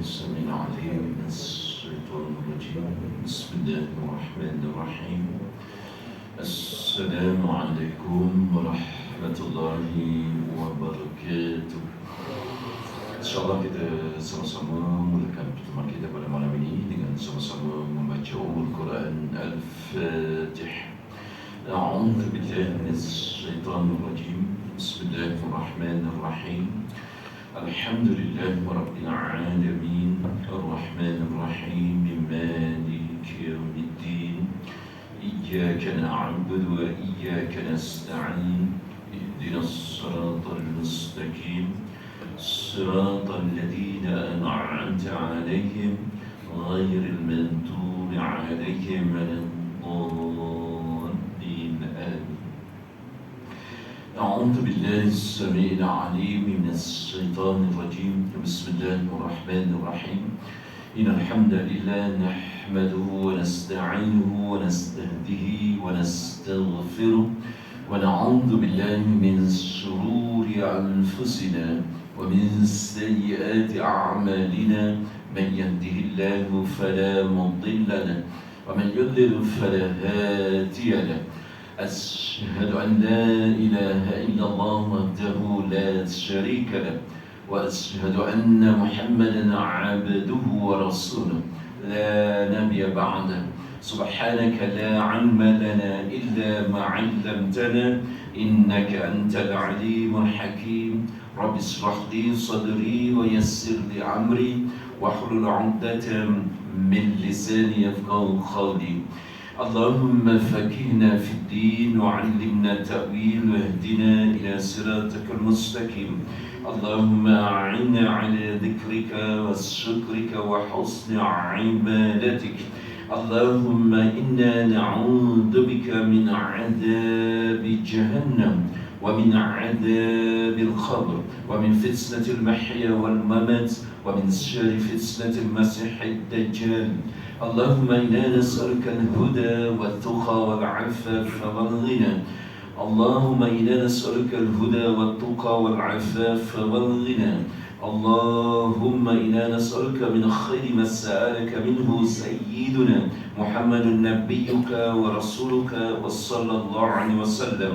السميع العليم من الشيطان الرجيم. بسم الله الرحمن الرحيم. السلام عليكم ورحمة الله wabarakatuh. InsyaAllah kita sama-sama mulakan pertemuan kita pada malam ini dengan sama-sama membaca Al-Quran Al-Fatih. A'udzu billahi minasyaitonir rajim. Bismillahirrahmanirrahim. Alhamdulillahi rabbil alamin. Ar-Rahmanir Rahim. Maliki yaumiddin. Iyyaka na'budu wa iyyaka nasta'in. Ihdinas siratal mustaqim. Siratal ladzina an'amta 'alaihim ghairil maghdubi 'alaihim waladdallin. Amin. أعوذ بالله السميع العليم من الشيطان الرجيم. بسم الله الرحمن الرحيم. إن الحمد لله نحمده ونستعينه ونستهديه ونستغفره ونعوذ بالله من شرور أنفسنا ومن سيئات أعمالنا. من يهده الله فلا مضل له ومن يضلل فلا هادي له. أشهد أن لا إله إلا الله وحده لا شريك له وأشهد أن محمدا عبده ورسوله لا نبي بعده. سبحانك لا علم لنا إلا ما علمتنا إنك أنت العليم الحكيم. رب اشرح لي صدري ويسر لي أمري واحلل عقدة من لساني يفقهوا قولي. اللهم فقهنا في الدين وعلمنا التأويل واهدنا إلى صراطك المستقيم. اللهم أعنا على ذكرك وشكرك وحسن عبادتك. اللهم إنا نعوذ بك من عذاب جهنم ومن عذاب القبر ومن فتنة المحيا والممات ومن شر فتنة المسيح الدجال. اللهم إنا نسألك الهدى والتقى والعفاف والغنى. اللهم إنا نسألك الهدى والتقى والعفاف والغنى. اللهم إنا نسألك من خير ما سألك منه سيدنا محمد نبيك ورسولك وصلى الله عليه وسلم.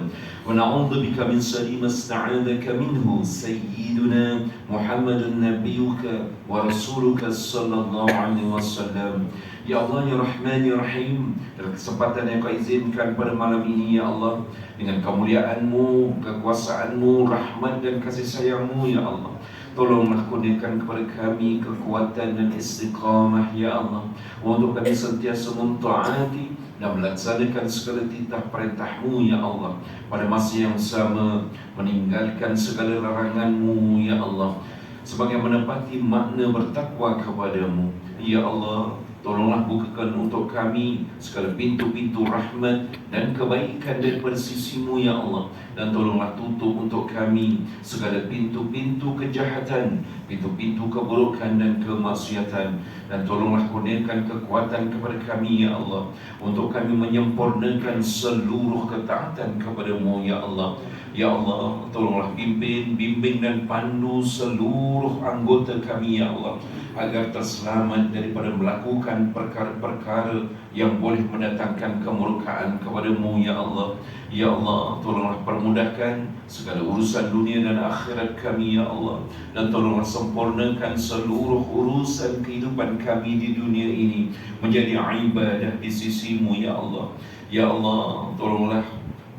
ونعوذ بك من شر ما استعاذك منه سيدنا محمد نبيك ورسولك صلى الله عليه وسلم. Ya Allah, Ya Rahman, Ya Rahim, dalam kesempatan yang Kau izinkan pada malam ini, Ya Allah, dengan kemuliaan-Mu, kekuasaan-Mu, rahmat dan kasih sayang-Mu, Ya Allah, tolonglah kurniakan kepada kami kekuatan dan istiqamah, Ya Allah, untuk kami sentiasa mentaati dan melaksanakan segala titah perintah-Mu, Ya Allah, pada masa yang sama meninggalkan segala larangan-Mu, Ya Allah, sebagai menepati makna bertakwa kepada-Mu. Ya Allah, tolonglah bukakan untuk kami segala pintu-pintu rahmat dan kebaikan daripada sisi-Mu, Ya Allah. Dan tolonglah tutup untuk kami segala pintu-pintu kejahatan, pintu-pintu keburukan dan kemaksiatan. Dan tolonglah kurniakan kekuatan kepada kami, Ya Allah, untuk kami menyempurnakan seluruh ketaatan kepada-Mu, Ya Allah. Ya Allah, tolonglah bimbing dan pandu seluruh anggota kami, Ya Allah, agar terselamat daripada melakukan perkara-perkara yang boleh mendatangkan kemurkaan kepada-Mu, Ya Allah. Ya Allah, tolonglah permudahkan segala urusan dunia dan akhirat kami, Ya Allah. Dan tolonglah sempurnakan seluruh urusan kehidupan kami di dunia ini menjadi ibadah di sisi-Mu, Ya Allah. Ya Allah, tolonglah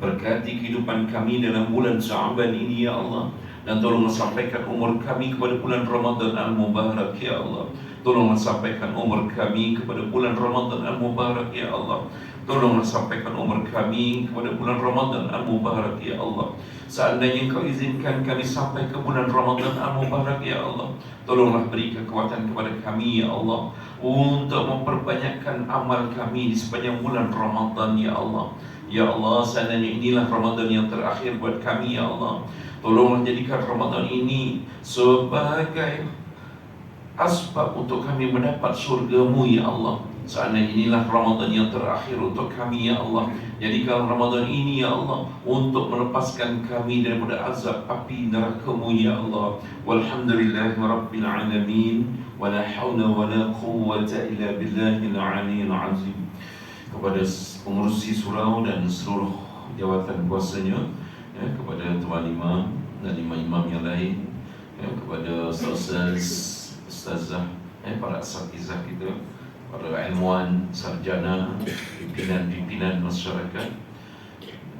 berkati kehidupan kami dalam bulan Sya'ban ini, Ya Allah. Dan tolonglah sampaikan umur kami kepada bulan Ramadan Al-Mubarak, Ya Allah. Tolonglah sampaikan umur kami kepada bulan Ramadan Al-Mubarak, Ya Allah. Tolonglah sampaikan umur kami kepada bulan Ramadan Al-Mubarak, Ya Allah. Seandainya Kau izinkan kami sampai ke bulan Ramadan Al-Mubarak, Ya Allah, tolonglah beri kekuatan kepada kami, Ya Allah, untuk memperbanyakkan amal kami di sepanjang bulan Ramadan, Ya Allah. Ya Allah, seandainya inilah Ramadan yang terakhir buat kami, Ya Allah, tolonglah jadikan Ramadan ini sebagai asbab untuk kami mendapat surga-Mu, Ya Allah. Seandainya inilah Ramadan yang terakhir untuk kami ya Allah, jadikan Ramadan ini ya Allah untuk melepaskan kami daripada azab api neraka-Mu ya Allah. Walhamdulillahi rabbil alamin. Wala haula wala quwwata illa billahil aliyyil azim. Kepada pengurusi surau dan seluruh jawatan kuasanya, kepada Tuan Imam dan imam-imam yang lain, kepada ustazah, para asatizah kita, para ilmuwan, sarjana, pimpinan masyarakat,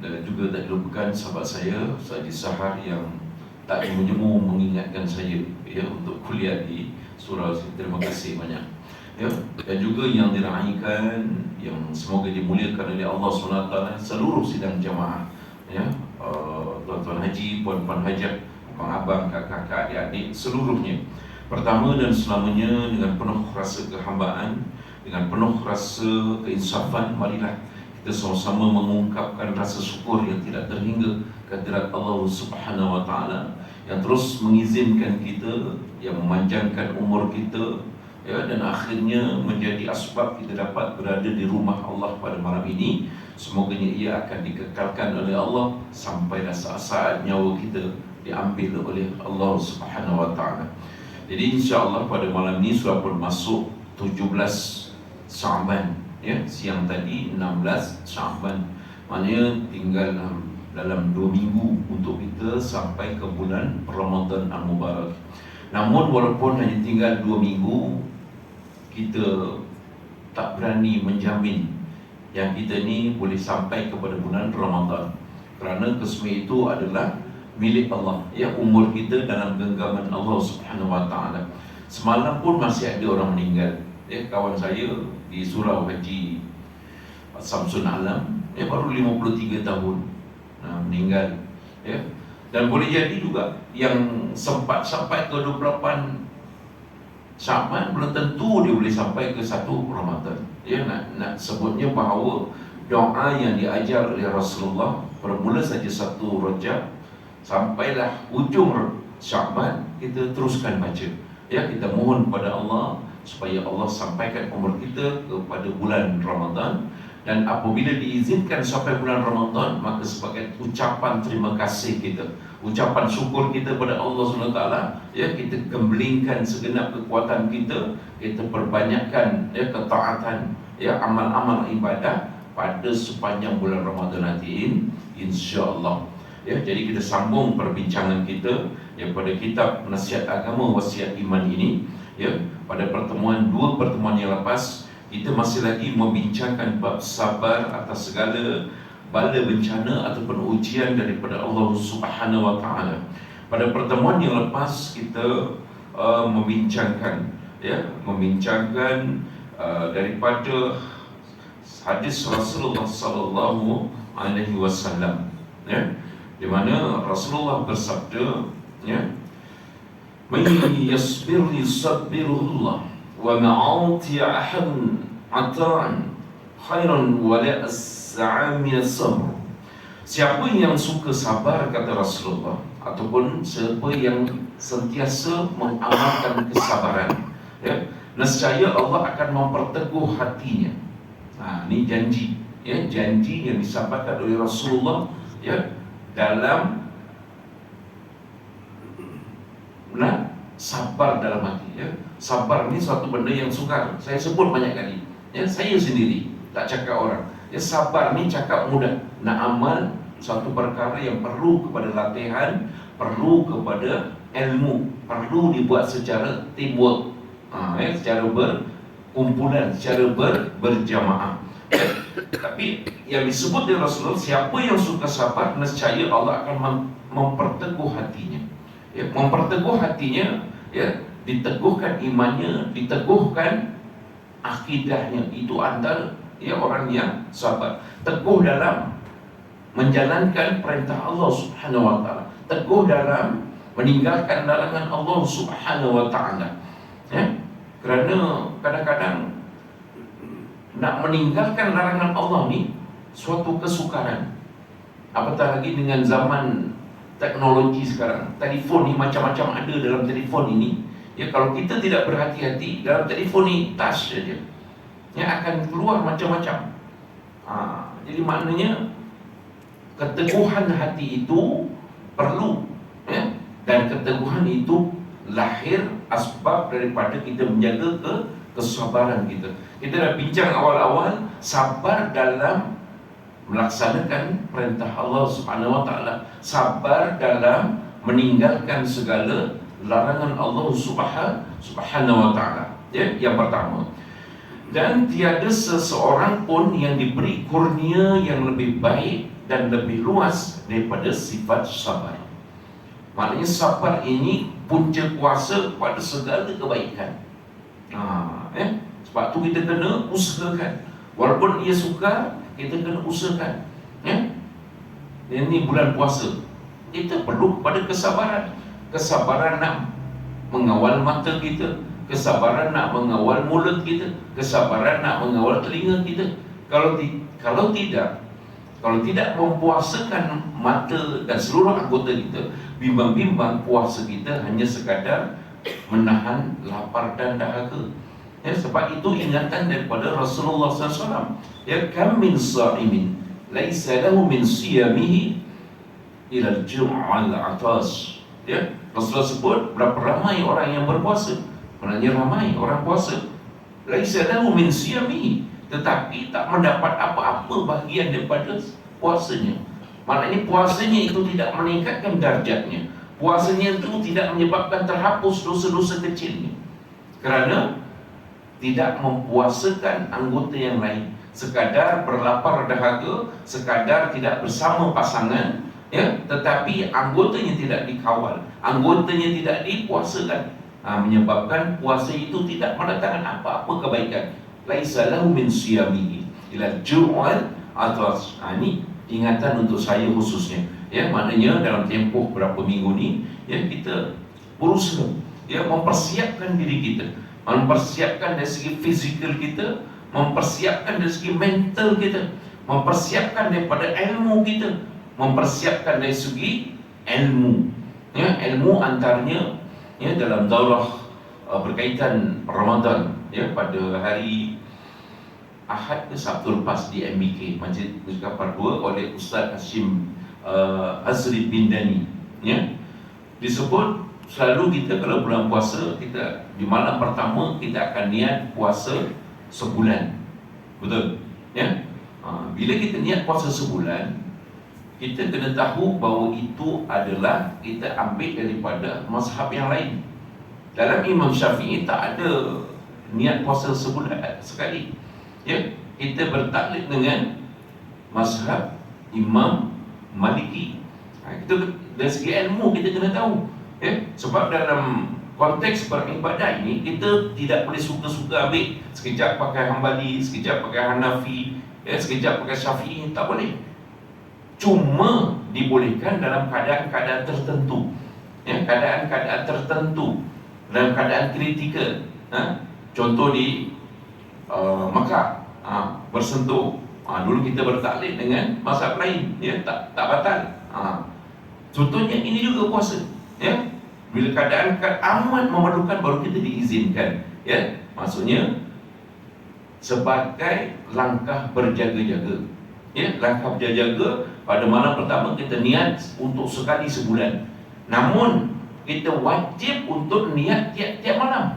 dan juga tak dilupakan sahabat saya, Ustaz Sahar yang tak jemu-jemu mengingatkan saya untuk kuliah di surau. Terima kasih banyak. Dan juga yang diraikan, yang semoga dimuliakan oleh Allah SWT, seluruh sidang jamaah, tuan-tuan haji, puan-puan hajat, abang-abang, kakak-kakak, adik-adik, seluruhnya. Pertama dan selamanya, dengan penuh rasa kehambaan, dengan penuh rasa keinsafan, marilah kita sama-sama mengungkapkan rasa syukur yang tidak terhingga kehadirat Allah Subhanahu Wa Taala yang terus mengizinkan kita, yang memanjangkan umur kita, dan akhirnya menjadi asbab kita dapat berada di rumah Allah pada malam ini. Semoga ia akan dikekalkan oleh Allah sampailah saat-saat nyawa kita diambil oleh Allah Subhanahu Wa Taala. Jadi insya-Allah pada malam ini sudah pun masuk 17 Sya'ban, siang tadi 16 Sya'ban. Maknanya tinggal dalam 2 minggu untuk kita sampai ke bulan Ramadan Al-Mubarak. Namun walaupun hanya tinggal 2 minggu, kita tak berani menjamin yang kita ni boleh sampai kepada bulan Ramadan, kerana kesemua itu adalah milik Allah. Umur kita dalam genggaman Allah Subhanahu Wa Taala. Semalam pun masih ada orang meninggal. Kawan saya di surau Haji Samsun Alam, baru 53 tahun meninggal. Dan boleh jadi juga yang sempat sampai ke 28 Sya'ban belum tentu dia boleh sampai ke 1 Ramadan. Nak sebutnya bahawa doa yang diajar oleh Rasulullah bermula saja 1 Rajab sampailah ujung Sya'ban, kita teruskan baca. Kita mohon kepada Allah supaya Allah sampaikan umur kita kepada bulan Ramadan. Dan apabila diizinkan sampai bulan Ramadan, maka sebagai ucapan terima kasih kita, ucapan syukur kita pada Allah SWT, kita gemblingkan segenap kekuatan kita, kita perbanyakkan ketaatan, amal-amal ibadah pada sepanjang bulan Ramadan nanti, insya-Allah. Jadi kita sambung perbincangan kita pada kitab Nasihat Agama Wasiat Iman ini. Pada dua pertemuan yang lepas, kita masih lagi membincangkan bab sabar atas segala bala bencana ataupun ujian daripada Allah Subhanahu Wa Taala. Pada pertemuan yang lepas kita membincangkan daripada hadis Rasulullah sallallahu alaihi wasallam, di mana Rasulullah bersabda, "Man yasbir yusabbirullah wa ma'ati ahad ata'an khairan wa la as-sa'ami as-sabr." Siapa yang suka sabar, kata Rasulullah, ataupun siapa yang sentiasa mengamalkan kesabaran, nescaya Allah akan memperteguh hatinya. Ini janji, janji yang disampaikan oleh Rasulullah, dalam sabar dalam hati. Sabar ni suatu benda yang sukar. Saya sebut banyak kali. Saya sendiri, tak cakap orang. Sabar ni cakap mudah. Nak amal suatu perkara yang perlu kepada latihan, perlu kepada ilmu, perlu dibuat secara teamwork, secara berkumpulan, secara berjamaah. Tapi yang disebut oleh Rasulullah, siapa yang suka sabar, nescaya Allah akan memperteguh hatinya. Memperteguh hatinya, diteguhkan imannya, diteguhkan akidahnya. Itu antara orang yang sabar. Teguh dalam menjalankan perintah Allah Subhanahu Wa Taala, teguh dalam meninggalkan larangan Allah Subhanahu Wa Taala. Kerana kadang-kadang nak meninggalkan larangan Allah ni suatu kesukaran. Apatah lagi dengan zaman teknologi sekarang. Telefon ni macam-macam ada dalam telefon ini. Kalau kita tidak berhati-hati, dalam telefon ni touch saja. akan keluar macam-macam. Jadi maknanya keteguhan hati itu perlu, dan keteguhan itu lahir asbab daripada kita menjaga kesabaran kita. Kita dah bincang awal-awal, sabar dalam melaksanakan perintah Allah Subhanahu Wa Taala, sabar dalam meninggalkan segala larangan Allah Subhanahu Wa Taala. Yang pertama. Dan tiada seseorang pun yang diberi kurnia yang lebih baik dan lebih luas daripada sifat sabar. Maknanya sabar ini punca kuasa kepada segala kebaikan. Sebab tu kita kena usahakan. Walaupun ia sukar, kita kena usahakan. Ini bulan puasa, kita perlu kepada kesabaran. Kesabaran nak mengawal mata kita, kesabaran nak mengawal mulut kita, kesabaran nak mengawal telinga kita. Kalau tidak mempuasakan mata dan seluruh anggota kita, bimbang-bimbang puasa kita hanya sekadar menahan lapar dan dahaga. Sebab itu ingatan daripada Rasulullah SAW. Kam min sa'imin laisa lahu min siyamihi ila al-jum'al atas. Rasulullah sebut berapa ramai orang yang berpuasa. Maknanya ramai orang puasa, laisa lahu min siyamihi, tetapi tak mendapat apa-apa bahagian daripada puasanya. Maknanya puasanya itu tidak meningkatkan darjatnya. Puasanya itu tidak menyebabkan terhapus dosa-dosa kecilnya, kerana tidak mempuasakan anggota yang lain, sekadar berlapar dahaga, sekadar tidak bersama pasangan, tetapi anggotanya tidak dikawal, anggotanya tidak dipuasakan, menyebabkan puasa itu tidak mendatangkan apa-apa kebaikan. Laisa lahu min siyamihi ila ju'al atas. Ini ingatan untuk saya khususnya. Maknanya dalam tempoh berapa minggu ni, kita berusaha mempersiapkan diri kita, mempersiapkan dari segi fizikal kita, mempersiapkan dari segi mental kita, mempersiapkan daripada ilmu kita, mempersiapkan dari segi ilmu. Ilmu antaranya dalam daurah berkaitan Ramadan, pada hari Ahad ke Sabtu lepas di MBK Masjid Muzikar Pardua oleh Ustaz Hashim Azri Bindani. Disebut selalu kita kalau bulan puasa, kita di malam pertama kita akan niat puasa sebulan. Betul? Bila kita niat puasa sebulan, kita kena tahu bahawa itu adalah kita ambil daripada mazhab yang lain. Dalam Imam Syafi'i tak ada niat puasa sebulan sekali. Kita bertaklid dengan mazhab Imam Maliki. Kita dari segi ilmu kita kena tahu. Sebab dalam konteks beribadah ini, kita tidak boleh suka-suka ambil sekejap pakai Hambali, sekejap pakai Hanafi, sekejap pakai Syafi'i. Tak boleh. Cuma dibolehkan dalam keadaan-keadaan tertentu, keadaan-keadaan tertentu, dalam keadaan kritikal. Contoh di Makkah, bersentuh, dulu kita bertaklid dengan mazhab lain, tak batal. Contohnya ini juga puasa, bila keadaan amat memerlukan baru kita diizinkan. Maksudnya sebagai langkah berjaga-jaga. Langkah berjaga-jaga, pada malam pertama kita niat untuk sekali sebulan. Namun kita wajib untuk niat tiap-tiap malam.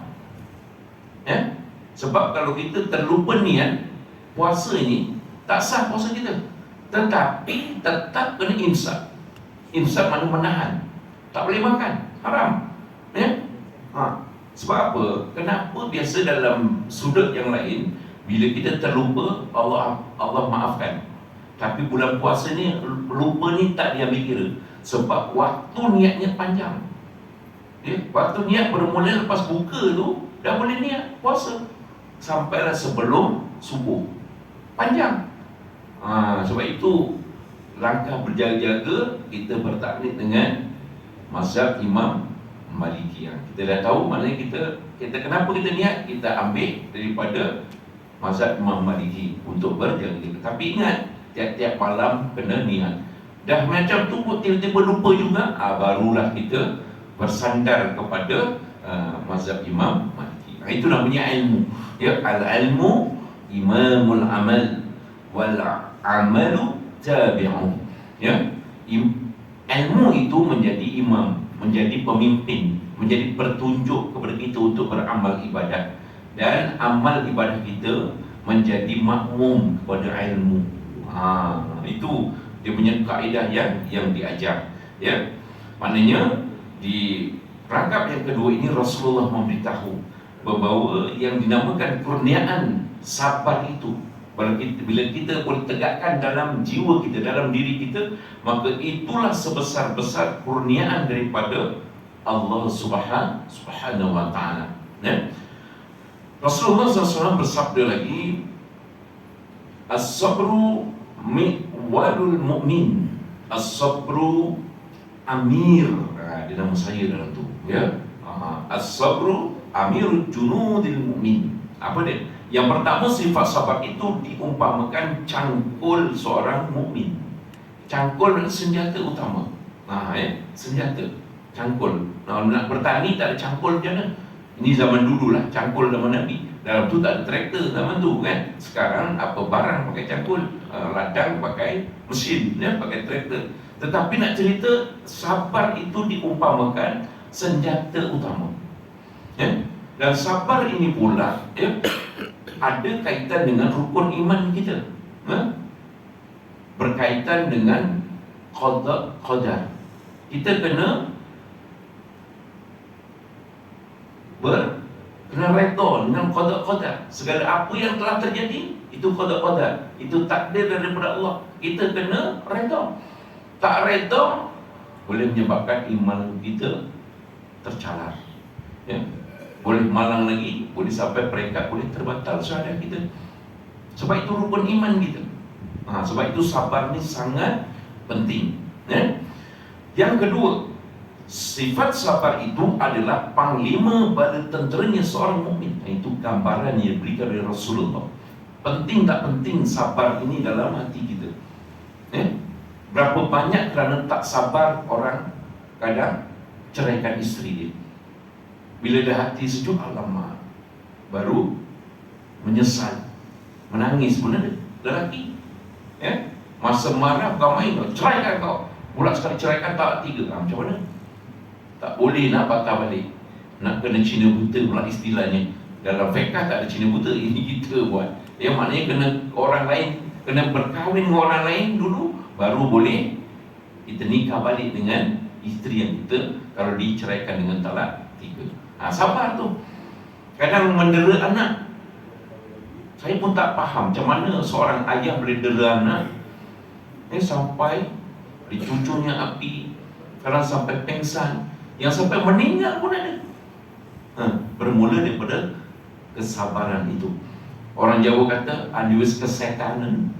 Sebab kalau kita terlupa niat, puasa ini tak sah puasa kita. Tetapi tetap kena imsak. Imsak maknanya menahan, tak boleh makan, haram. Sebab apa? Kenapa biasa dalam sudut yang lain, bila kita terlupa, Allah maafkan. Tapi bulan puasa ni, lupa ni tak diambil kira. Sebab waktu niatnya panjang. Waktu niat bermula lepas buka tu, dah boleh niat puasa sampailah sebelum subuh. Panjang. Sebab itu langkah berjaga-jaga, kita bertaklid dengan mazhab Imam Maliki. Kita dah tahu maknanya kita kenapa kita niat, kita ambil daripada mazhab Imam Maliki untuk berjaga-jaga. Tapi ingat, tiap-tiap malam kena niat. Dah macam tu tiba-tiba lupa juga, barulah kita bersandar kepada mazhab Imam Maliki. Itu namanya ilmu. Al-ilmu imamul amal wal amalu tabi'un. Ya, ilmu itu menjadi imam, menjadi pemimpin, menjadi petunjuk kepada kita untuk beramal ibadat, dan amal ibadah kita menjadi makmum kepada ilmu. Itu dia punya kaedah yang diajar. Ya, maknanya di rangkap yang kedua ini Rasulullah memberitahu bahawa yang dinamakan kurniaan sabar itu, bila kita boleh tegakkan dalam jiwa kita, dalam diri kita, maka itulah sebesar-besar kurniaan daripada Allah Subhanahu wa ta'ala. Ya? Rasulullah SAW bersabda lagi, as-sabru mi'walul mu'min, as-sabru amir. Dia nama saya dalam tu, ya. As-sabru amirul junudil mu'min. Apa dia? Yang pertama, sifat sabar itu diumpamakan cangkul seorang mukmin. Cangkul adalah senjata utama. Senjata, cangkul. Nak bertani tak ada cangkul macam mana? Ini zaman dulu lah, cangkul zaman Nabi. Dalam tu tak ada traktor zaman tu kan. Sekarang apa barang pakai cangkul, ladang pakai mesin, ya, pakai traktor. Tetapi nak cerita, sabar itu diumpamakan senjata utama. Ya? Dan sabar ini pula, ya, ada kaitan dengan rukun iman kita, berkaitan dengan qada qadar. Kita kena redha dengan qada qadar. Segala apa yang telah terjadi itu qada qadar, itu takdir daripada Allah. Kita kena redha. Tak redha boleh menyebabkan iman kita tercalar, ya. Boleh malang lagi, boleh sampai peringkat boleh terbatal syahadat kita. Sebab itu rukun iman kita. Sebab itu sabar ni sangat penting, ya? Yang kedua, sifat sabar itu adalah panglima bala tenteranya seorang mukmin. Itu gambaran yang diberikan oleh Rasulullah. Penting tak penting sabar ini dalam hati kita, ya? Berapa banyak kerana tak sabar orang kadang ceraikan isteri dia. Bila dah hati sejuk, alamak, baru menyesal, menangis pun ada lelaki, ya? Masa marah kau main, ceraikan kau. Pula sekali ceraikan tak 3. Macam mana? Tak boleh nak patah balik, nak kena cina buta pula istilahnya. Dalam fiqh tak ada cina buta, ini kita buat. Yang maknanya kena orang lain, kena berkahwin dengan orang lain dulu, baru boleh kita nikah balik dengan isteri yang kita, kalau diceraikan dengan talak 3. Sabar tu. Kadang mendera anak, saya pun tak faham macam mana seorang ayah boleh dera anak sampai dicucurnya api, kadang sampai pengsan, yang sampai meninggal pun ada. Bermula daripada kesabaran itu. Orang Jawa kata adius kesetanan.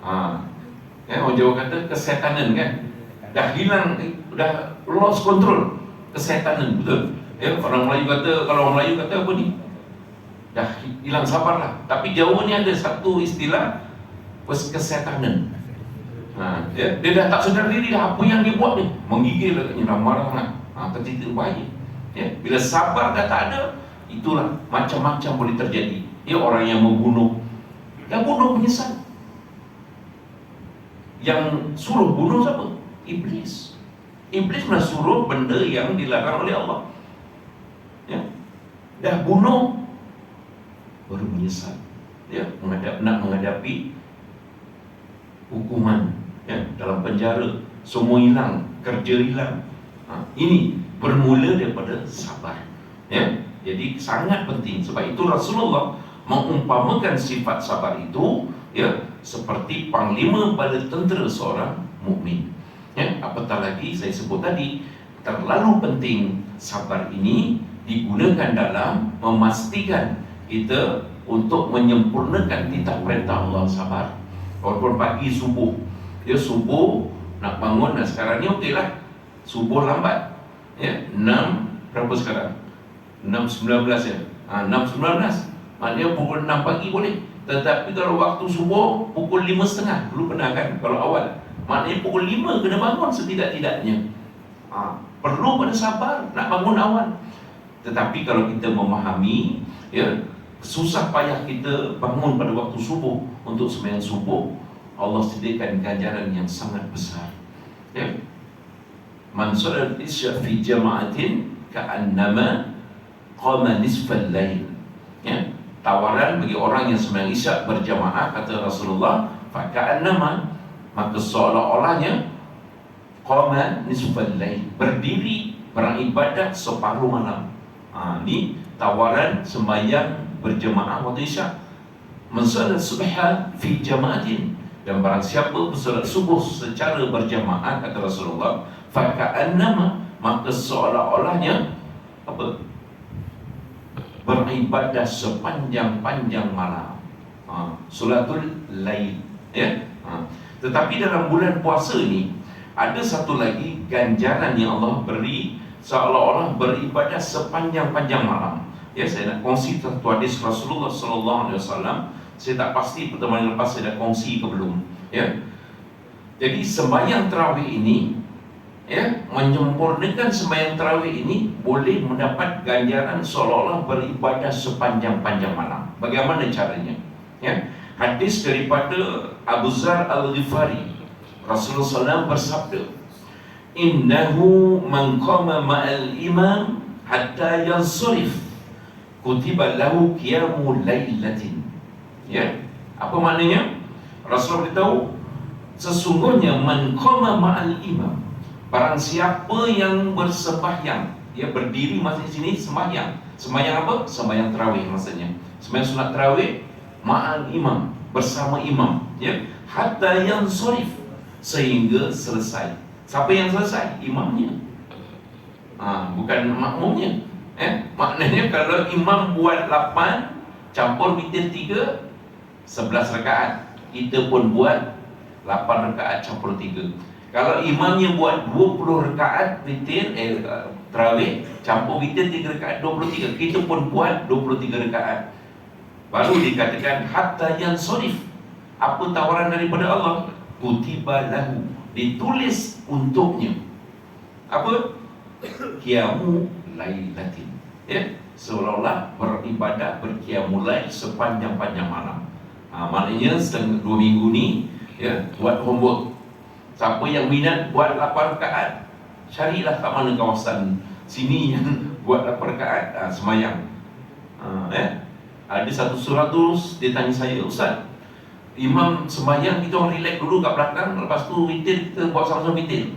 Orang Jawa kata kesetanan kan, dah hilang, dah lost control, kesetanan, betul. Ya, orang Melayu kata, kalau orang Melayu kata apa ni? Dah hilang sabar lah. Tapi Jawa ni ada satu istilah kesetanan. Dia dah tak sedar diri dah apa yang dia buat ni. Menggigil lah, dah marah lah. Tercita bahaya. Ya, bila sabar dah tak ada, itulah macam-macam boleh terjadi. Ya, orang yang membunuh, yang bunuh menyesal. Yang suruh bunuh siapa? Iblis. Iblis nak suruh benda yang dilarang oleh Allah. Ya, dah bunuh baru menyesal. Ya, nak menghadapi hukuman, ya, dalam penjara, semua hilang, kerja hilang. Ini bermula daripada sabar. Ya, jadi sangat penting. Sebab itu Rasulullah mengumpamakan sifat sabar itu, ya, seperti panglima bala tentera seorang mukmin. Ya, apatah lagi saya sebut tadi, terlalu penting sabar ini digunakan dalam memastikan kita untuk menyempurnakan titah perintah Allah. Sabar. Walaupun pagi subuh, ya, subuh nak bangun, sekarang ni okey lah, subuh lambat, ya, 6 berapa sekarang? 6.19 ya. 6.19 maknanya pukul 6 pagi boleh. Tetapi kalau waktu subuh pukul 5.30, dulu pernah kan, kalau awal, maknanya pukul 5 kena bangun setidak-tidaknya. Perlu pada sabar nak bangun awal. Tetapi kalau kita memahami, ya, susah payah kita bangun pada waktu subuh untuk sembahyang subuh, Allah sediakan ganjaran yang sangat besar. Ya. Man salat isya fi jama'atin ka'annama qama nisfal lail. Ya. Tawaran bagi orang yang sembahyang isya berjamaah, kata Rasulullah, fa ka'annama, maka seolah-olahnya qama nisfal lail, berdiri beribadah separuh malam. Ni tawaran sembahyang berjemaah waktu isyak. Man salat subha fi jama'atin, dan barang siapa bersolat subuh secara berjamaah, kata Rasulullah, fa ka'annama, maka seolah-olahnya apa? Beribadah sepanjang-panjang malam. Solatul lail, ya. Tetapi dalam bulan puasa ni ada satu lagi ganjaran yang Allah beri, seolah-olah beribadah sepanjang-panjang malam. Ya, saya nak kongsi satu hadis Rasulullah sallallahu alaihi wasallam. Saya tak pasti pertemuan lepas saya dah kongsi ke belum. Ya. Jadi sembahyang tarawih ini, ya, menyempurnakan sembahyang tarawih ini boleh mendapat ganjaran seolah-olah beribadah sepanjang-panjang malam. Bagaimana caranya? Ya. Hadis daripada Abu Dzar Al-Ghifari, Rasulullah SAW bersabda, "Innahu man qama ma'al imam hatta yansarif, kutiba lahu qiyamu lailatin." Ya, apa maknanya? Rasulullah beritahu, sesungguhnya man qama ma'al imam, barang siapa yang bersembahyang, dia berdiri masa di sini sembahyang. Sembahyang apa? Sembahyang tarawih maksudnya. Sembahyang sunat tarawih ma'al imam, bersama imam, ya, hatta yansarif, sehingga selesai. Siapa yang selesai? Imamnya. Bukan makmumnya. Maknanya kalau imam buat 8 campur witir 3, 11 rakaat. Kita pun buat 8 rakaat campur 3. Kalau imamnya buat 20 rakaat witir tarawih campur witir 3 rakaat, 23. Kita pun buat 23 rakaat. Baru dikatakan hatta yansarif. Apa tawaran daripada Allah? Kutiba lahu, ditulis untuknya apa? Qiyamu lailatin. Ya, seolah-olah beribadah berqiyamul lail sepanjang-panjang malam. Maknanya setengah 2 minggu ni, ya, buat homework. Siapa yang minat buat 8 rakaat, carilah kat mana kawasan sini yang buat 8 rakaat semayang. Ada satu surah tu, dia tanya saya, "Ustaz, imam sembahyang kita orang relax dulu kat belakang, lepas tu witir kita buat sama-sama witir."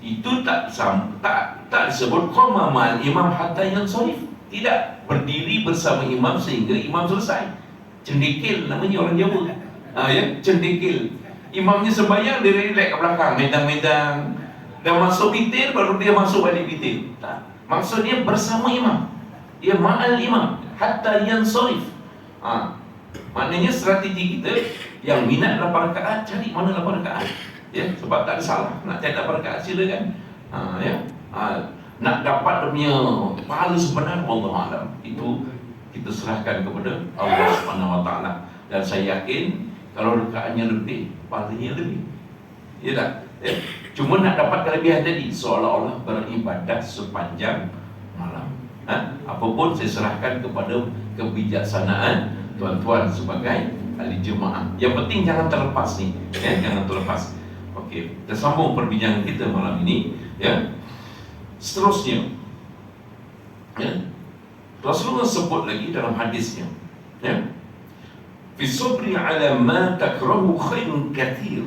Itu tak disebut qama ma'al imam hatta yansarif. Tidak, berdiri bersama imam sehingga imam selesai. Cendekil namanya orang Jawa. Ya, cendekil. Imamnya sembahyang, dia relax kat belakang, medang-medang. Dah masuk witir, baru dia masuk balik witir. Tak. Maksudnya bersama imam. Dia ma'al imam hatta yansarif. Maknanya strategi kita, yang minat 8 rakaat, cari mana 8 rakaat. Ya, sebab tak ada salah nak cari 8 rakaat, silakan. Nak dapat dia punya pahala sebenar, wallahu alam, itu kita serahkan kepada Allah Subhanahu wa taala. Dan saya yakin kalau rakaatnya lebih, pahalanya lebih. Ya tak? Ya. Cuma nak dapat kelebihan tadi, seolah-olah beribadah sepanjang malam. Apapun saya serahkan kepada kebijaksanaan tuan-tuan sebagai ahli jemaah. Yang penting jangan terlepas ni, ya, jangan terlepas. Okey, kita sambung perbincangan kita malam ini, ya. Seterusnya, ya, Rasulullah sebut lagi dalam hadisnya, ya, fi sabri ala ma takrahu khairun kathir.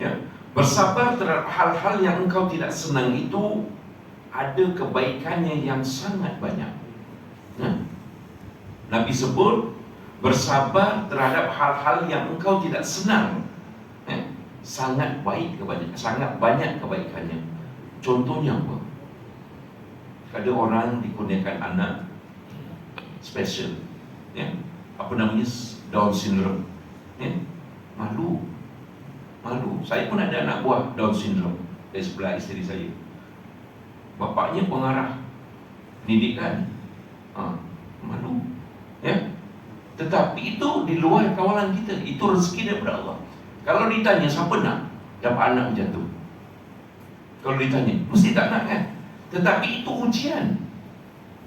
Ya, bersabar terhadap hal-hal yang engkau tidak senang itu ada kebaikannya yang sangat banyak. Ya. Nabi sebut bersabar terhadap hal-hal yang engkau tidak senang, ya, sangat baik kebanyakan, sangat banyak kebaikannya. Contohnya apa? Ada orang dikurniakan anak special, ya, apa namanya, Down syndrome, ya, malu. Saya pun ada anak buah Down syndrome dari sebelah isteri saya. Bapaknya pengarah pendidikan, malu, ya. Tetapi itu di luar kawalan kita, itu rezeki daripada Allah. Kalau ditanya siapa nak dapat anak macam tu, kalau ditanya mesti tak nak kan. Tetapi itu ujian.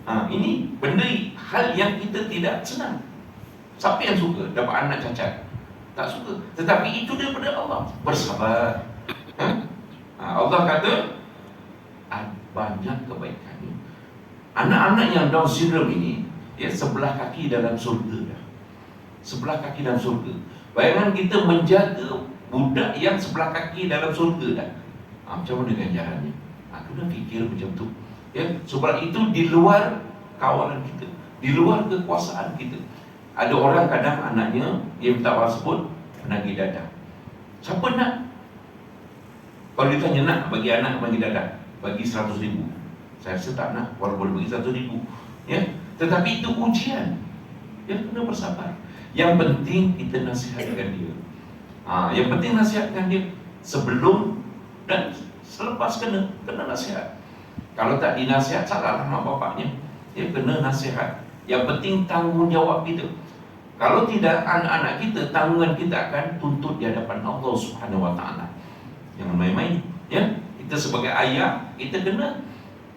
Ini benda hal yang kita tidak senang. Siapa yang suka dapat anak cacat? Tak suka. Tetapi itu daripada Allah. Bersabar. Allah kata banyak kebaikannya. Anak-anak yang Down syndrome ini, sebelah kaki dalam surga dah. Sebelah kaki dalam surga. Bayangan kita menjaga budak yang sebelah kaki dalam surga dah. Macam mana ganjarannya? Aku dah fikir macam tu. Sebab itu di luar kawalan kita, di luar kekuasaan kita. Ada orang kadang anaknya dia minta orang sebut penagih dadah. Siapa nak? Kalau ditanya nak bagi anak bagi dadah, bagi 100,000. Saya rasa tak nak, walaupun bagi 100,000. Tetapi itu ujian. Kena bersabar. Yang penting kita nasihatkan dia. Yang penting nasihatkan dia sebelum dan selepas kena nasihat. Kalau tak dinasihat, salahlah mak bapaknya. Kena nasihat. Yang penting tanggungjawab kita. Kalau tidak, anak-anak kita, tanggungan kita akan tuntut di hadapan Allah Subhanahu Wa Taala. Jangan main-main. Kita sebagai ayah, kita kena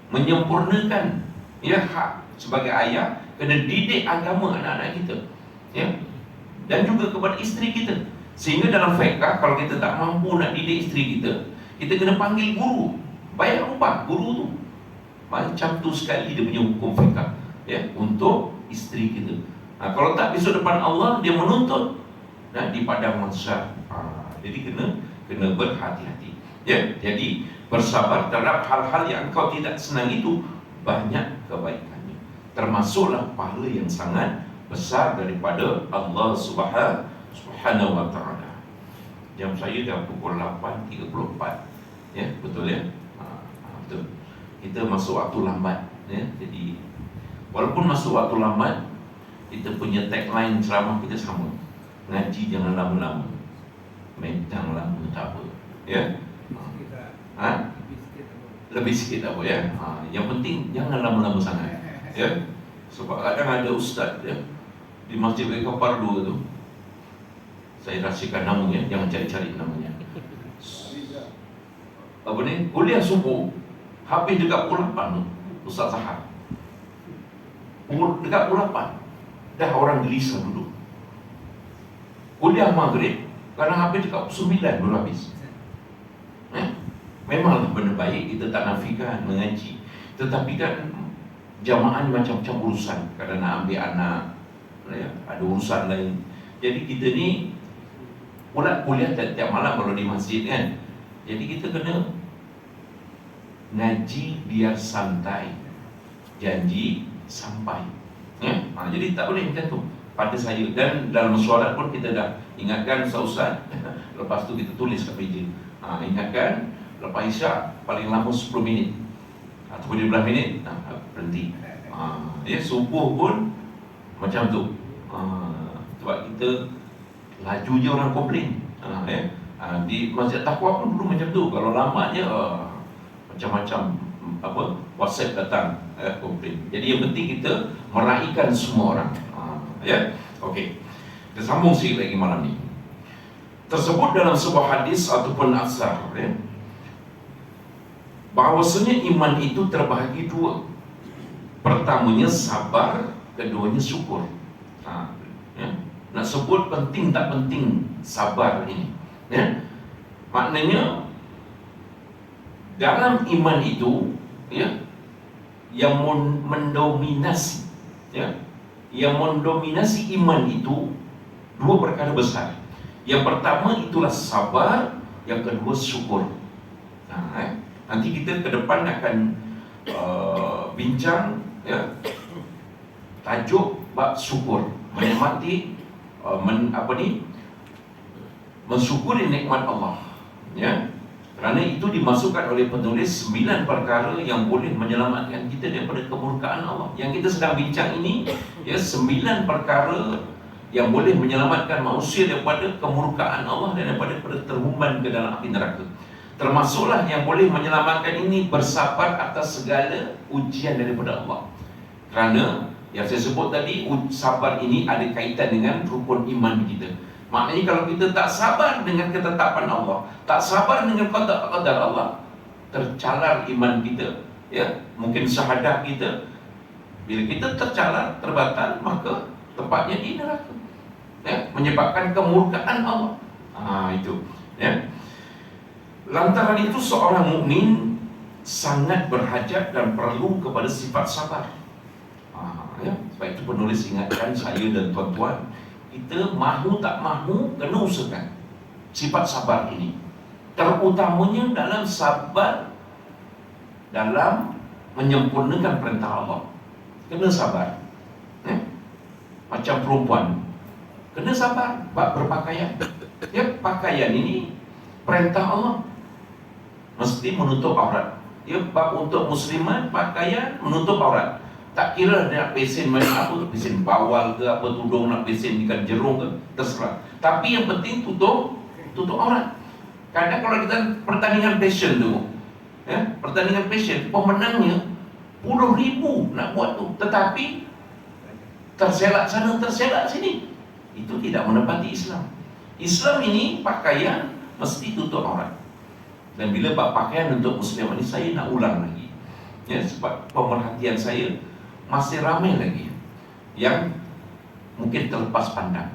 menyempurnakan hak sebagai ayah, kena didik agama anak-anak kita. Dan juga kepada isteri kita. Sehingga dalam fiqh, kalau kita tak mampu nak didik isteri kita, kita kena panggil guru, bayar upah guru tu. Macam tu sekali dia punya hukum fiqh untuk isteri kita. Kalau tak, besok depan Allah dia menuntut di padang mahsyar. Jadi kena berhati-hati. Jadi bersabar terhadap hal-hal yang engkau tidak senang itu banyak kebaikannya. Termasuklah pahala yang sangat besar daripada Allah Subhanahu Wa Taala. Jam saya dah pukul 8.34. Betul betul. Kita masuk waktu lambat. Jadi walaupun masuk waktu lambat, kita punya tagline ceramah kita sama. Ngaji jangan lama-lama, mentang lama tak apa. Lebih sikit tak apa Yang penting jangan lama-lama sangat. Sebab kadang ada ustaz di Masjid Kapar 2 tu, saya rahsiakan namanya, jangan cari-cari namanya. Kuliah subuh habis dekat pukul 8 tu, Ustaz Zahar. Dekat pukul 8 dah orang gelisah duduk. Kuliah maghrib kadang habis dekat pukul 9 baru habis. Memanglah benda baik, kita tak nafikan mengaji. Tetapi kan jamaah ni macam-macam urusan. Kadang nak ambil anak, ada urusan lain. Jadi kita ni pula kuliah tiap malam kalau di masjid kan. Jadi kita kena ngaji biar santai, janji sampai. Jadi tak boleh macam tu pada saya. Dan dalam soalan pun kita dah ingatkan Ustaz. Lepas tu kita tulis kat meja. Ingatkan lepas isyak paling lama 10 minit ataupun 15 minit berhenti. Subuh pun macam tu. Sebab kita laju je orang komplain. Di Masjid Taqwa pun dulu macam tu. Kalau lamanya macam-macam WhatsApp datang komplain. Jadi yang penting kita meraihkan semua orang. Okey. Kita sambung sikit lagi malam ni. Tersebut dalam sebuah hadis ataupun asar bahawasanya iman itu terbahagi dua. Pertamanya sabar, keduanya syukur. Nak sebut penting tak penting sabar ini. Maknanya dalam iman itu yang mendominasi yang mendominasi iman itu dua perkara besar. Yang pertama itulah sabar, yang kedua syukur. Nanti kita ke depan akan bincang tajuk bab syukur, menikmati mensyukuri nikmat Allah. Kerana itu dimasukkan oleh penulis 9 perkara yang boleh menyelamatkan kita daripada kemurkaan Allah. Yang kita sedang bincang ini 9 perkara yang boleh menyelamatkan manusia daripada kemurkaan Allah dan daripada terhumban ke dalam api neraka. Termasuklah yang boleh menyelamatkan ini bersabar atas segala ujian daripada Allah. Kerana yang saya sebut tadi, sabar ini ada kaitan dengan rukun iman kita. Maknanya kalau kita tak sabar dengan ketetapan Allah, tak sabar dengan qada Allah, tercalar iman kita. Mungkin syahadah kita Bila kita tercalar, terbatal, maka tempatnya di neraka, menyebabkan kemurkaan Allah. Itu, lantaran itu seorang mukmin sangat berhajat dan perlu kepada sifat sabar. Sebab itu penulis ingatkan saya dan tuan-tuan, kita mahu tak mahu kena usahakan sifat sabar ini, terutamanya dalam sabar dalam menyempurnakan perintah Allah. Kena sabar, macam perempuan kena sabar bab berpakaian. Pakaian ini perintah Allah, mesti menutup aurat. Bab untuk muslimat, pakaian menutup aurat. Tak kira dia nak pesen macam apa, pesen bawal ke apa, tudung nak pesen ikan jerung ke, terserah. Tapi yang penting tutup aurat. Kadang kalau kita pertandingan passion tu, pertandingan passion, pemenangnya puluh ribu nak buat tu, tetapi terselak sana terselak sini. Itu tidak menepati Islam. Islam ini pakaian mesti tutup aurat. Dan bila bab pakaian untuk muslim ini, saya nak ulang lagi, sebab pemerhatian saya masih ramai lagi yang mungkin terlepas pandang.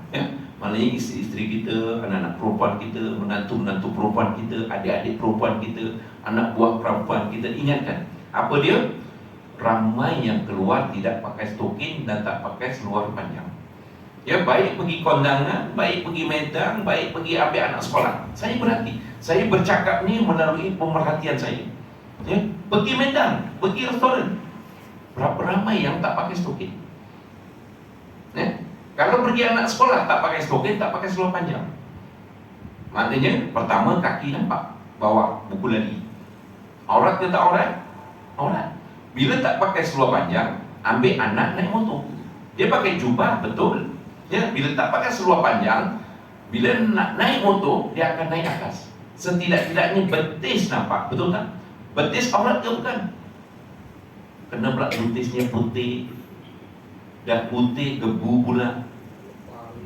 Maknanya isteri-isteri kita, anak-anak perempuan kita, menantu-menantu perempuan kita, adik-adik perempuan kita, anak buah perempuan kita, ingatkan apa dia? Ramai yang keluar tidak pakai stokin dan tak pakai seluar panjang. Baik pergi kondangan, baik pergi medang, baik pergi ambil anak sekolah. Saya berhati, saya bercakap ni melalui pemerhatian saya. Pergi medang, pergi restoran, berapa ramai yang tak pakai stokin? Kalau pergi anak sekolah tak pakai stokin, tak pakai seluar panjang. Maknanya pertama kaki nampak, bawah buku lari. Aurat ke tak aurat? Aurat. Bila tak pakai seluar panjang, ambil anak naik motor, dia pakai jubah, betul. Bila tak pakai seluar panjang, bila nak naik motor, dia akan naik atas. Setidak-tidaknya betis nampak, betul tak? Betis aurat ke bukan? Kena pula betisnya putih. Dah putih gebu pula,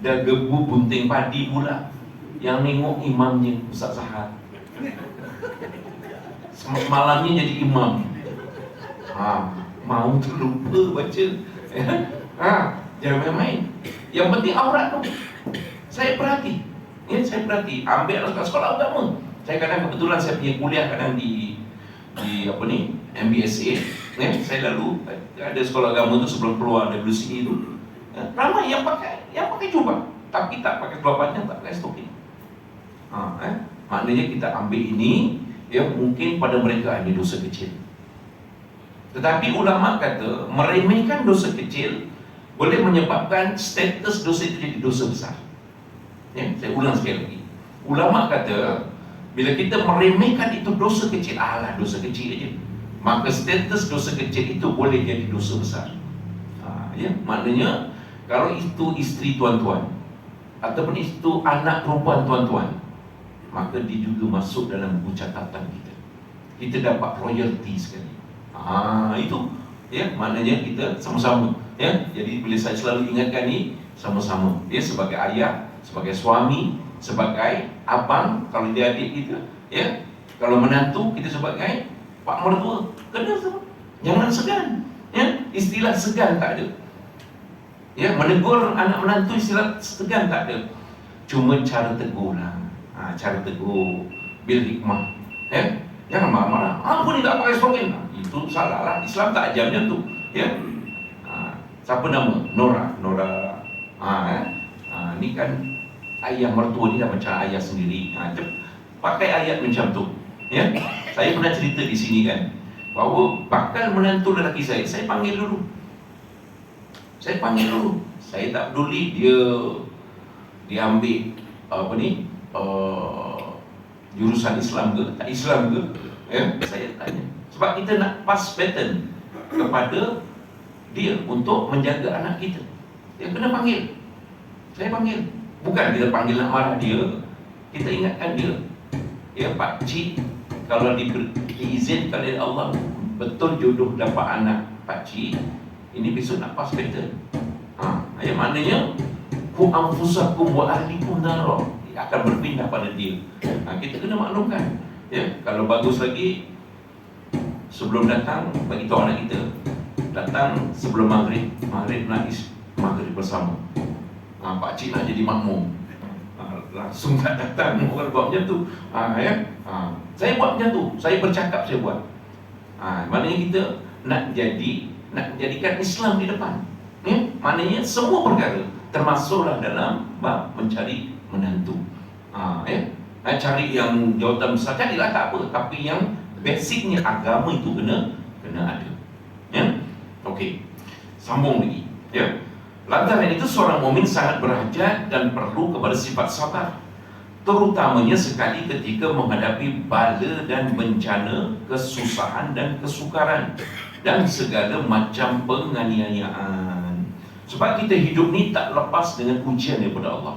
dah gebu bunting padi pula. Yang nengok imamnya Ustaz Zahar, malamnya jadi imam. Mau terlupa baca. Jangan main-main. Yang penting aurat tu. Saya perhati, saya perhati. Ambil anak sekolah agama. Saya kadang kebetulan saya punya kuliah kadang di apa ni, MBSA. Saya lalu ada sekolah agama tu sebelum keluar WCE tu. Ramai yang pakai jubah, tapi tak pakai seluar panjang, tak pakai stoking. Maknanya kita ambil ini, mungkin pada mereka ada dosa kecil. Tetapi ulama kata meremehkan dosa kecil boleh menyebabkan status dosa itu jadi dosa besar. Saya ulang sekali lagi. Ulama kata bila kita meremehkan itu dosa kecil, dosa kecil aja, maka status dosa kecil itu boleh jadi dosa besar. Maknanya kalau itu isteri tuan-tuan ataupun itu anak perempuan tuan-tuan, maka dia juga masuk dalam buku catatan kita. Kita dapat royalty sekali. Itu maknanya kita sama-sama. Jadi bila saya selalu ingatkan ni, sama-sama. Sebagai ayah, sebagai suami, sebagai abang kalau dia adik kita, kalau menantu kita sebagai pak mertua, kena sama. Jangan segan. Istilah segan tak ada. Menegur anak menantu istilah segan tak ada. Cuma cara tegur lah. Cara tegur bil hikmah. Jangan marah-marah. Apa ni tak pakai stokin? Itu salah lah. Islam tak ajar macam tu. Siapa nama? Nora. Ni kan ayah mertua ni dah macam ayah sendiri. Pakai ayat macam tu. Saya pernah cerita di sini kan, bahawa bakal menantu lelaki saya panggil dulu. Saya tak peduli dia ambil apa ni, jurusan Islam ke tak Islam ke, saya tanya. Sebab kita nak pass pattern kepada dia untuk menjaga anak kita. Dia kena panggil. Saya panggil. Bukan kita panggil nak marah dia, kita ingatkan dia. Pak Cik, kalau diizinkan oleh Allah betul jodoh dapat anak Pak Cik, ini besok nak pass pattern. Maknanya kum anfusakum wa ahlikum nara, akan berpindah pada dia. Kita kena maklumkan. Kalau bagus lagi, sebelum datang bagi tahu anak kita, datang sebelum maghrib nak maghrib bersama. Pakcik nak jadi makmum, langsung tak datang. Orang buat macam tu. Saya buat macam tu, saya bercakap, saya buat. Maknanya kita nak jadikan Islam di depan. Maknanya semua perkara termasuklah dalam bab mencari menantu. Cari yang jawatan besar, carilah tak apa, tapi yang basicnya agama itu kena ada. Okey, sambung lagi. Lantaran itu seorang mukmin sangat berhajat dan perlu kepada sifat sabar, terutamanya sekali ketika menghadapi bala dan bencana, kesusahan dan kesukaran, dan segala macam penganiayaan. Sebab kita hidup ni tak lepas dengan ujian daripada Allah.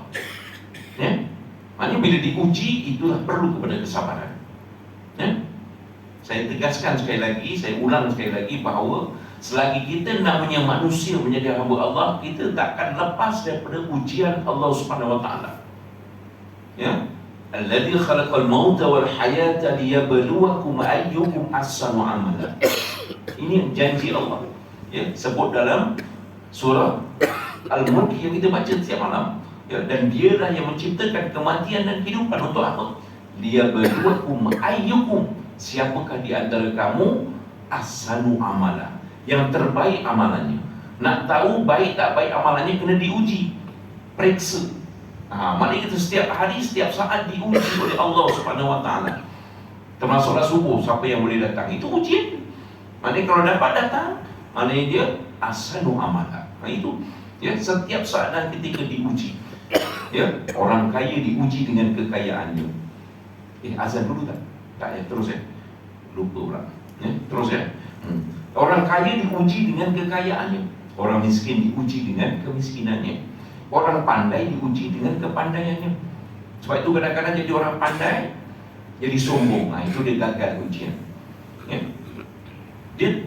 Maknanya bila diuji, itulah perlu kepada kesabaran. Saya tegaskan sekali lagi, saya ulang sekali lagi bahawa selagi kita namanya manusia menjadi hamba Allah, kita tak akan lepas daripada ujian Allah Subhanahu Wa Taala. Alladzi khalaqal mauta wal hayata liyabluwakum ayyukum ahsanu amala. Ini janji Allah. Sebut dalam surah Al-Mulk yang kita baca setiap malam. Dan dialah yang menciptakan kematian dan kehidupan untuk apa? Liyabluwakum ayyukum, siapakah di antara kamu ahsanu amala, yang terbaik amalannya. Nak tahu baik tak baik amalannya, kena diuji, periksa. Maknanya kita setiap hari, setiap saat diuji oleh Allah Subhanahu Wa Taala. Termasuklah subuh, siapa yang boleh datang, itu ujian. Maknanya kalau dapat datang, maknanya dia ahsanu amala. Itu setiap saat dan ketika diuji. Orang kaya diuji dengan kekayaannya. Azan dulu tak? Tak terus lupa pula. Terus Orang kaya diuji dengan kekayaannya, orang miskin diuji dengan kemiskinannya, orang pandai diuji dengan kepandaiannya. Sebab itu kadang-kadang jadi orang pandai jadi sombong. Itu dia gagal ujian. Dia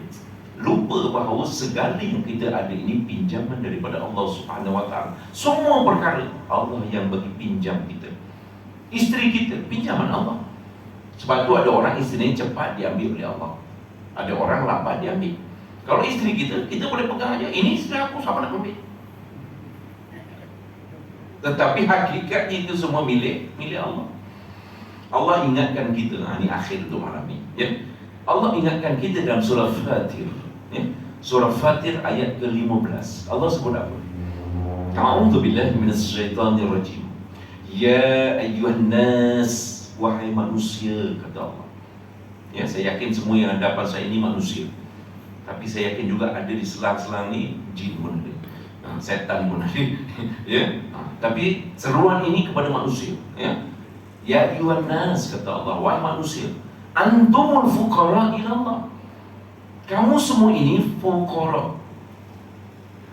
lupa bahawa segala yang kita ada ini pinjaman daripada Allah Subhanahu Wa Taala. Semua perkara Allah yang bagi pinjam kita. Isteri kita pinjaman Allah. Sebab itu ada orang isterinya cepat diambil oleh Allah, ada orang lambat diambil. Kalau isteri kita boleh pegang aja, ini isteri aku, siapa nak ambil? Tetapi hakikatnya itu semua milik Allah. Allah ingatkan kita, ini akhir untuk malam ini. Allah ingatkan kita dalam surah Fatir. Surah Fatir ayat ke-15. Allah sebut apa? A'udzu billahi minasyaitonir rajim. Ya ayyuhan nas, wahai manusia, kata Allah. Saya yakin semua yang hadapan saya ini manusia, tapi saya yakin juga ada di selang-selang ni jin pun ada, setan pun ada. Tapi seruan ini kepada manusia. Ya ayyuhan nas, kata Allah, wahai manusia, antumul fuqara ila Allah. Kamu semua ini fuqara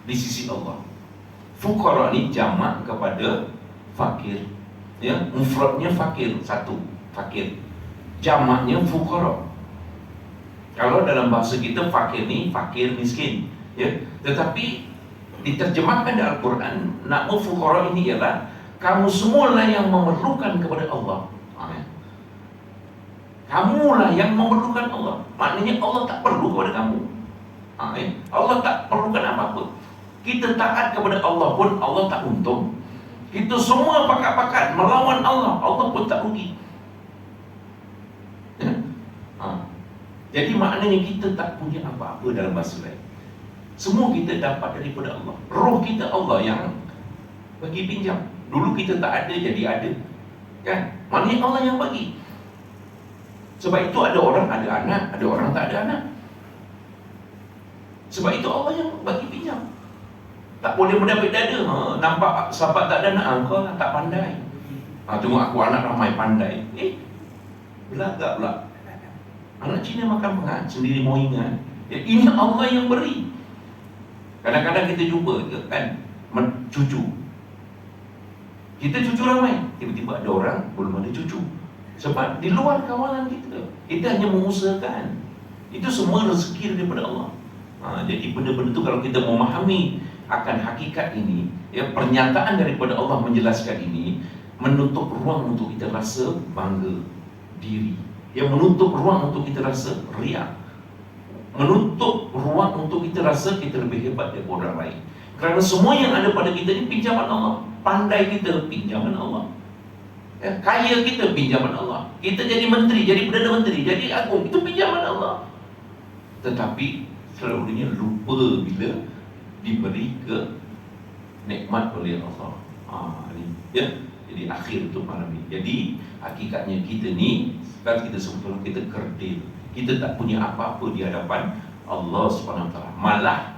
di sisi Allah. Fuqara ni jamak kepada fakir. Mufradnya fakir, satu, fakir. Jamaknya fuqara. Kalau dalam bahasa kita fakir ni fakir miskin, tetapi diterjemahkan dalam Al-Quran, nama fuqara ini ialah kamu semualah yang memerlukan kepada Allah. Kamulah yang memerlukan Allah. Maknanya Allah tak perlu kepada kamu. Allah tak perlukan apa-apa. Kita taat kepada Allah pun Allah tak untung. Kita semua pakat-pakat melawan Allah, Allah pun tak rugi. Jadi maknanya kita tak punya apa-apa dalam bahasa lain. Semua kita dapat daripada Allah. Roh kita Allah yang bagi pinjam. Dulu kita tak ada, jadi ada. Maknanya Allah yang bagi. Sebab itu ada orang ada anak, ada orang tak ada anak. Sebab itu Allah yang bagi pinjam. Tak boleh mendapat dada. Nampak sahabat tak ada anak, kau tak pandai. Tengok aku anak ramai pandai. Belagak pula. Anak Cina makan pengat, sendiri mau ingat. Ini Allah yang beri. Kadang-kadang kita jumpa kan, cucu. Kita cucu ramai, tiba-tiba ada orang belum ada cucu. Sebab di luar kawalan kita, kita hanya mengusahakan. Itu semua rezeki daripada Allah. Jadi benda-benda itu kalau kita memahami akan hakikat ini, pernyataan daripada Allah menjelaskan ini, menutup ruang untuk kita rasa bangga diri, yang menutup ruang untuk kita rasa riak. menutup ruang untuk kita rasa kita lebih hebat daripada orang lain. Kerana semua yang ada pada kita ni pinjaman Allah. Pandai kita, pinjaman Allah. Ya, kaya kita, pinjaman Allah. Kita jadi menteri, jadi Perdana Menteri, jadi agung, itu pinjaman Allah. Tetapi selalunya lupa bila diberi ke nikmat oleh Allah. Ya. Jadi akhir untuk malam ini. Jadi hakikatnya kita ni, sekarang kita sebetulnya kita kerdil. Kita tak punya apa-apa di hadapan Allah SWT. Malah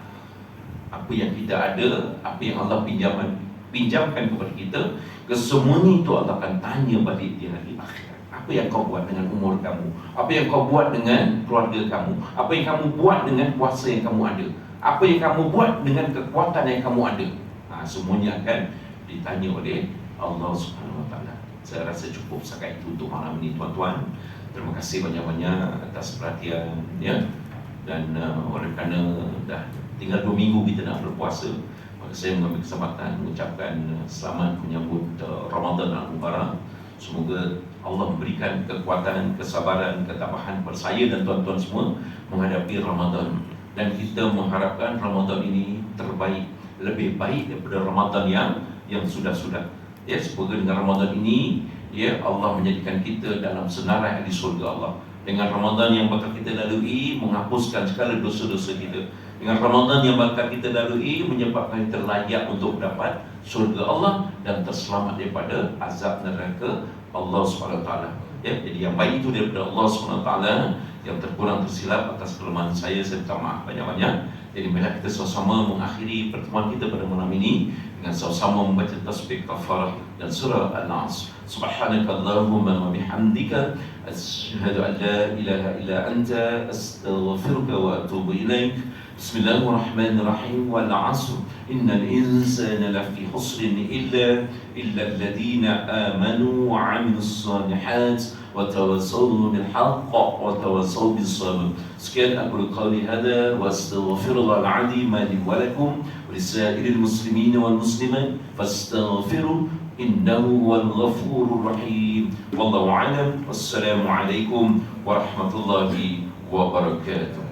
apa yang kita ada, apa yang Allah pinjamkan kepada kita, kesemuanya itu Allah akan tanya balik di hari akhirat. Apa yang kau buat dengan umur kamu? Apa yang kau buat dengan keluarga kamu? Apa yang kamu buat dengan kuasa yang kamu ada? Apa yang kamu buat dengan kekuatan yang kamu ada? Semuanya akan ditanya oleh Allah SWT. Saya rasa cukup setakat itu untuk malam ini, tuan-tuan. Terima kasih banyak-banyak atas perhatian, ya. Dan oleh kerana dah tinggal 2 minggu kita nak berpuasa, maka saya mengambil kesempatan mengucapkan selamat menyambut Ramadan Al-Mubarak. Semoga Allah memberikan kekuatan, kesabaran, ketabahan kepada saya dan tuan-tuan semua menghadapi Ramadan. Dan kita mengharapkan Ramadan ini terbaik, lebih baik daripada Ramadan yang sudah-sudah. Ya, semoga dengan Ramadan ini, ya, Allah menjadikan kita dalam senarai di surga Allah. Dengan Ramadan yang bakal kita lalui, menghapuskan segala dosa-dosa kita. Dengan Ramadan yang bakal kita lalui, menyebabkan kita layak untuk dapat surga Allah dan terselamat daripada azab neraka Allah SWT. Ya, jadi yang baik itu daripada Allah SWT. Yang terkurang tersilap atas kelemahan saya minta maaf banyak-banyak. Jadi marilah kita sama-sama mengakhiri pertemuan kita pada malam ini dengan sama-sama membaca tasbih kafarah dan surah Al-Nas. Subhanakallahumma wa bihamdika asyhadu an la ilaha illa anta astaghfiruka wa atubu ilaik. Bismillahirrahmanirrahim. Wal 'asr innal insana lafi khusrin illa alladhina amanu wa 'amilus shalihat wa tawassaw bil haqq wa tawassaw bis sabr. Sekian aku qauli hada wa astaghfirullahal 'azim li wa lakum wa lisairil muslimin wal muslimat fastaghfiru innahu huwal ghafurur rahim. Wallahu a'lam. Wassalamu alaikum warahmatullahi wabarakatuh.